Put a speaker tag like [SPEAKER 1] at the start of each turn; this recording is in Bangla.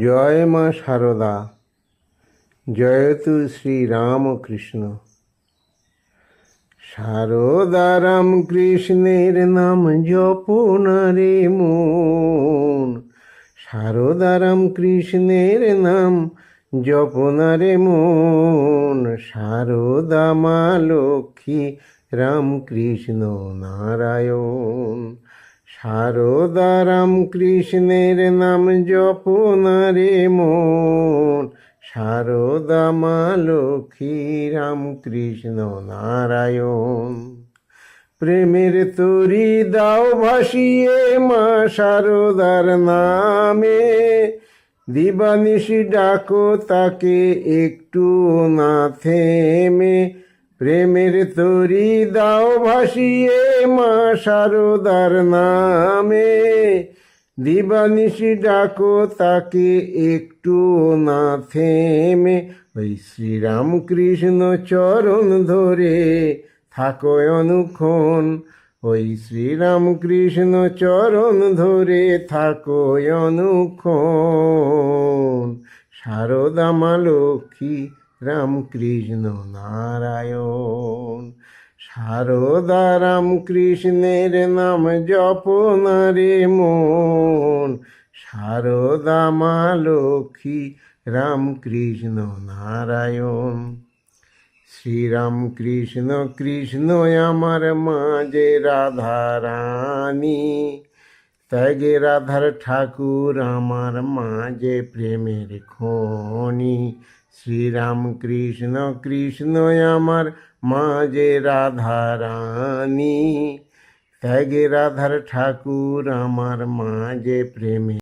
[SPEAKER 1] জয় মা সারদা, জয়তু শ্রীরামকৃষ্ণ। সারদা রামকৃষ্ণের নাম জপন রে মন, সারদা রামকৃষ্ণের নাম জপন রে মন। সারদা মা লক্ষ্মী রামকৃষ্ণ নারায়ণ, সারদা রামকৃষ্ণের নাম জপন রে মন। সারদা মা লক্ষ্মী রামকৃষ্ণ নারায়ণ। প্রেমের তরি দাও ভাসিয়ে মা সারদার নামে, দিবানিশি ডাকো তাকে একটু না থেমে। প্রেমের তরি দাও ভাসিয়ে মা সারদার নামে, দিবানিশি ডাকো তাকে একটু না থেমে। ওই শ্রীরামকৃষ্ণ চরণ ধরে থাকো অনুক্ষণ, ওই শ্রীরামকৃষ্ণ চরণ ধরে থাকো অনুক্ষণ। সারদা মা লক্ষ্মী রামকৃষ্ণ নারায়ণ। সারদা রামকৃষ্ণের নাম জপন রে মন। সারদা মা লক্ষ্মী রামকৃষ্ণ নারায়ণ। শ্রীরামকৃষ্ণ কৃষ্ণ আমার মাঝে রাধা রানী, ত্যাগে রাধার ঠাকুর আমার মাঝে প্রেমের খনি। শ্রীরামকৃষ্ণ কৃষ্ণ আমার মাঝে রাধা রানী, ত্যাগে রাধার ঠাকুর আমার মাঝে প্রেমে